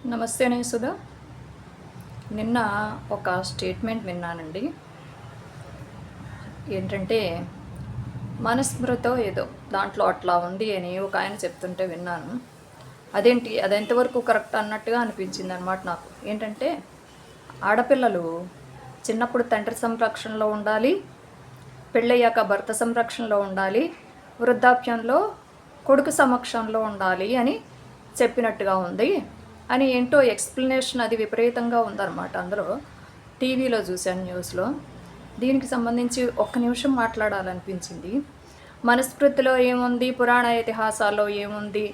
నమస్తే నేను సుధా. నిన్న ఒక స్టేట్మెంట్ విన్నానండి. ఏంటంటే మనస్మృతో ఏదో దాంట్లో అట్లా ఉంది అని ఒక ఆయన చెప్తుంటే విన్నాను. అదేంటి అది ఎంతవరకు కరెక్ట్ అన్నట్టుగా అనిపించింది అనమాట నాకు. ఏంటంటే ఆడపిల్లలు చిన్నప్పుడు తండ్రి సంరక్షణలో ఉండాలి, పెళ్ళయ్యాక భర్త సంరక్షణలో ఉండాలి, వృద్ధాప్యంలో కొడుకు సమక్షంలో ఉండాలి అని చెప్పినట్టుగా ఉంది అని ఏంటో ఎక్స్ప్లెనేషన్ అది విపరీతంగా ఉందన్నమాట. అందులో టీవీలో చూశాను, న్యూస్లో. దీనికి సంబంధించి ఒక్క నిమిషం మాట్లాడాలనిపించింది. మనుస్మృతిలో ఏముంది, పురాణ ఇతిహాసాల్లో ఏముంది,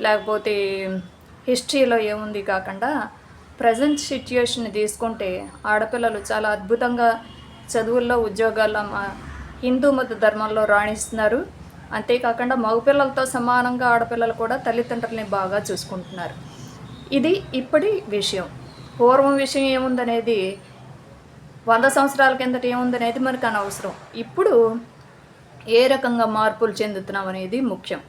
లేకపోతే హిస్టరీలో ఏముంది కాకుండా ప్రజెంట్ సిచ్యుయేషన్ తీసుకుంటే ఆడపిల్లలు చాలా అద్భుతంగా చదువుల్లో ఉద్యోగాల్లో హిందూ మత ధర్మంలో రాణిస్తున్నారు. అంతేకాకుండా మగపిల్లలతో సమానంగా ఆడపిల్లలు కూడా తల్లిదండ్రులని బాగా చూసుకుంటున్నారు. ఇది ఇప్పటి విషయం. పూర్వం విషయం ఏముందనేది, 100 సంవత్సరాల కిందట ఏముందనేది మనకు అనవసరం. ఇప్పుడు ఏ రకంగా మార్పులు చెందుతున్నాం అనేది ముఖ్యం.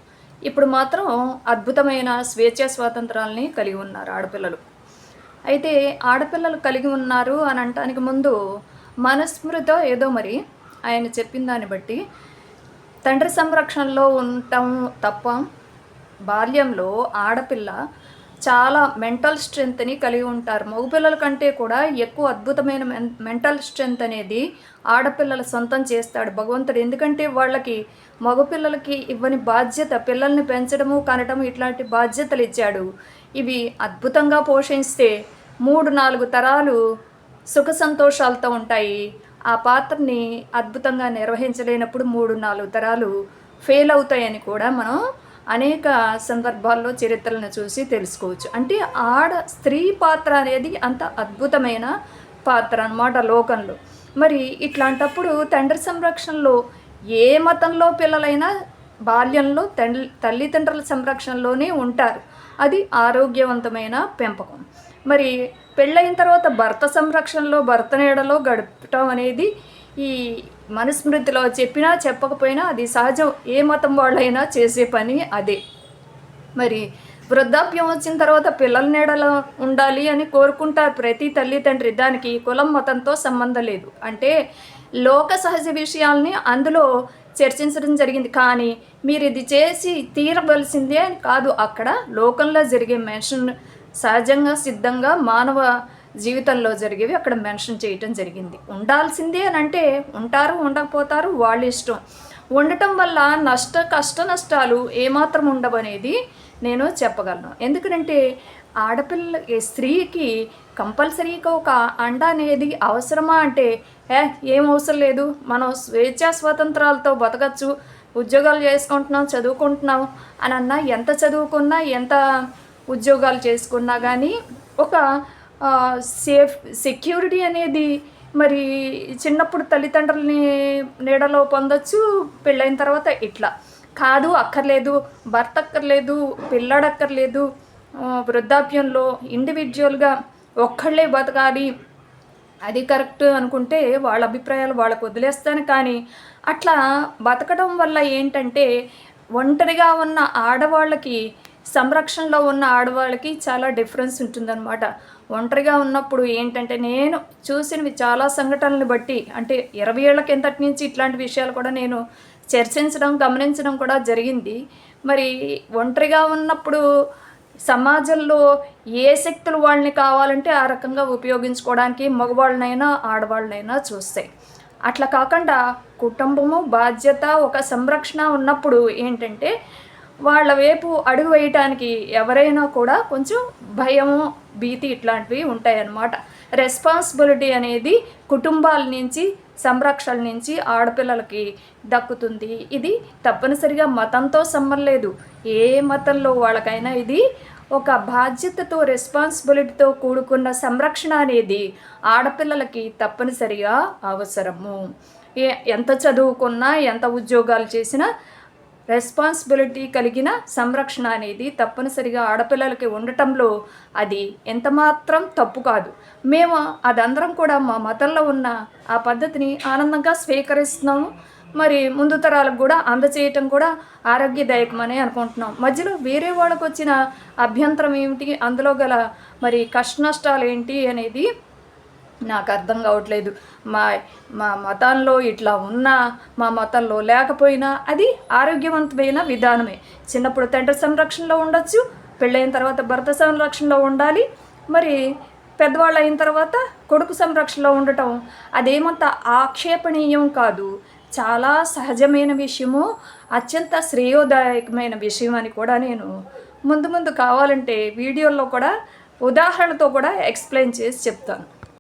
ఇప్పుడు మాత్రం అద్భుతమైన స్వేచ్ఛా స్వాతంత్రాలని కలిగి ఉన్నారు ఆడపిల్లలు. అయితే ఆడపిల్లలు కలిగి ఉన్నారు అని అనటానికి ముందు మనుస్మృతో ఏదో మరి ఆయన చెప్పిన దాన్ని బట్టి తండ్రి సంరక్షణలో ఉండటం తప్ప, బాల్యంలో ఆడపిల్ల చాలా మెంటల్ స్ట్రెంగ్త్ని కలిగి ఉంటారు. మగపిల్లల కంటే కూడా ఎక్కువ అద్భుతమైన మెంటల్ స్ట్రెంగ్త్ అనేది ఆడపిల్లల సొంతం చేస్తాడు భగవంతుడు. ఎందుకంటే వాళ్ళకి మగపిల్లలకి ఇవ్వని బాధ్యత, పిల్లల్ని పెంచడము కనటము ఇట్లాంటి బాధ్యతలు ఇచ్చాడు. ఇవి అద్భుతంగా పోషిస్తే 3-4 తరాలు సుఖ సంతోషాలతో ఉంటాయి. ఆ పాత్రని అద్భుతంగా నిర్వహించలేనప్పుడు 3-4 తరాలు ఫెయిల్ అవుతాయని కూడా మనం అనేక సందర్భాల్లో చరిత్రలను చూసి తెలుసుకోవచ్చు. అంటే స్త్రీ పాత్ర అనేది అంత అద్భుతమైన పాత్ర అన్నమాట లోకంలో. మరి ఇట్లాంటప్పుడు తండ్రి సంరక్షణలో ఏ మతంలో పిల్లలైనా బాల్యంలో తల్లిదండ్రుల సంరక్షణలోనే ఉంటారు. అది ఆరోగ్యవంతమైన పెంపకం. మరి పెళ్ళైన తర్వాత భర్త సంరక్షణలో, భర్త నీడలో గడపటం అనేది ఈ మనుస్మృతిలో చెప్పినా చెప్పకపోయినా అది సహజం. ఏ మతం వాళ్ళైనా చేసే పని అదే. మరి వృద్ధాప్యం వచ్చిన తర్వాత పిల్లల నీడలో ఉండాలి అని కోరుకుంటారు ప్రతి తల్లిదండ్రి. దానికి కులం మతంతో సంబంధం లేదు. అంటే లోక సహజ విషయాల్ని అందులో చర్చించడం జరిగింది. కానీ మీరు ఇది చేసి తీరవలసిందే అని కాదు. అక్కడ లోకంలో జరిగే మెన్షన్ సహజంగా సిద్ధంగా మానవ జీవితంలో జరిగేవి అక్కడ మెన్షన్ చేయటం జరిగింది. ఉండాల్సిందే అని అంటే ఉంటారు, ఉండకపోతారు, వాళ్ళ ఇష్టం. ఉండటం వల్ల కష్ట నష్టాలు ఏమాత్రం ఉండవనేది నేను చెప్పగలను. ఎందుకంటే స్త్రీకి కంపల్సరీగా ఒక అండ అనేది అవసరమా అంటే ఏం అవసరం లేదు. మనం స్వేచ్ఛా స్వాతంత్రాలతో బతకచ్చు, ఉద్యోగాలు చేసుకుంటున్నాం, చదువుకుంటున్నాం అని అన్నా, ఎంత చదువుకున్నా ఎంత ఉద్యోగాలు చేసుకున్నా కానీ ఒక సెక్యూరిటీ అనేది మరి చిన్నప్పుడు తల్లిదండ్రులని నీడలో పొందొచ్చు, పెళ్ళైన తర్వాత ఇట్లా కాదు. అక్కర్లేదు, భర్త అక్కర్లేదు, పిల్లడక్కర్లేదు. వృద్ధాప్యంలో ఇండివిజువల్గా ఒక్కళ్ళే బతకాలి, అది కరెక్ట్ అనుకుంటే వాళ్ళ అభిప్రాయాలు వాళ్ళకు వదిలేస్తాను. కానీ అట్లా బతకడం వల్ల ఏంటంటే ఒంటరిగా ఉన్న ఆడవాళ్ళకి, సంరక్షణలో ఉన్న ఆడవాళ్ళకి చాలా డిఫరెన్స్ ఉంటుందన్నమాట. ఒంటరిగా ఉన్నప్పుడు ఏంటంటే నేను చూసినవి చాలా సంఘటనలు బట్టి, అంటే 20 ఏళ్ల కిందటి నుంచి ఇట్లాంటి విషయాలు కూడా నేను చర్చించడం, గమనించడం కూడా జరిగింది. మరి ఒంటరిగా ఉన్నప్పుడు సమాజంలో ఏ శక్తులు వాళ్ళని కావాలంటే ఆ రకంగా ఉపయోగించుకోవడానికి మగవాళ్ళనైనా ఆడవాళ్ళనైనా చూస్తాయి. అట్లా కాకుండా కుటుంబము, బాధ్యత, ఒక సంరక్షణ ఉన్నప్పుడు ఏంటంటే వాళ్ళ వైపు అడుగు వేయటానికి ఎవరైనా కూడా కొంచెం భయము, భీతి ఇట్లాంటివి ఉంటాయన్నమాట. రెస్పాన్సిబిలిటీ అనేది కుటుంబాల నుంచి, సంరక్షణ నుంచి ఆడపిల్లలకి దక్కుతుంది. ఇది తప్పనిసరిగా మతంతో సంబంధం లేదు. ఏ మతంలో వాళ్ళకైనా ఇది ఒక బాధ్యతతో, రెస్పాన్సిబిలిటీతో కూడుకున్న సంరక్షణ అనేది ఆడపిల్లలకి తప్పనిసరిగా అవసరము. ఎంత చదువుకున్నా, ఎంత ఉద్యోగాలు చేసినా రెస్పాన్సిబిలిటీ కలిగిన సంరక్షణ అనేది తప్పనిసరిగా ఆడపిల్లలకి ఉండటంలో అది ఎంతమాత్రం తప్పు కాదు. మేము అదందరం కూడా మా మతంలో ఉన్న ఆ పద్ధతిని ఆనందంగా స్వీకరిస్తున్నాము. మరి ముందు తరాలకు కూడా అందచేయటం కూడా ఆరోగ్యదాయకమని అనుకుంటున్నాం. మధ్యలో వేరే వాళ్ళకు వచ్చిన అభ్యంతరం ఏమిటి, అందులో గల మరి కష్ట నష్టాలు ఏంటి అనేది నాకు అర్థం కావట్లేదు. మా మా మతంలో ఇట్లా ఉన్నా, మా మతంలో లేకపోయినా అది ఆరోగ్యవంతమైన విధానమే. చిన్నప్పుడు తండ్రి సంరక్షణలో ఉండొచ్చు, పెళ్ళైన తర్వాత భర్త సంరక్షణలో ఉండాలి, మరి పెద్దవాళ్ళు అయిన తర్వాత కొడుకు సంరక్షణలో ఉండటం అదేమంత ఆక్షేపణీయం కాదు, చాలా సహజమైన విషయము, అత్యంత శ్రేయోదాయకమైన విషయం అని కూడా నేను ముందు కావాలంటే వీడియోల్లో కూడా ఉదాహరణతో కూడా ఎక్స్ప్లెయిన్ చేసి చెప్తాను.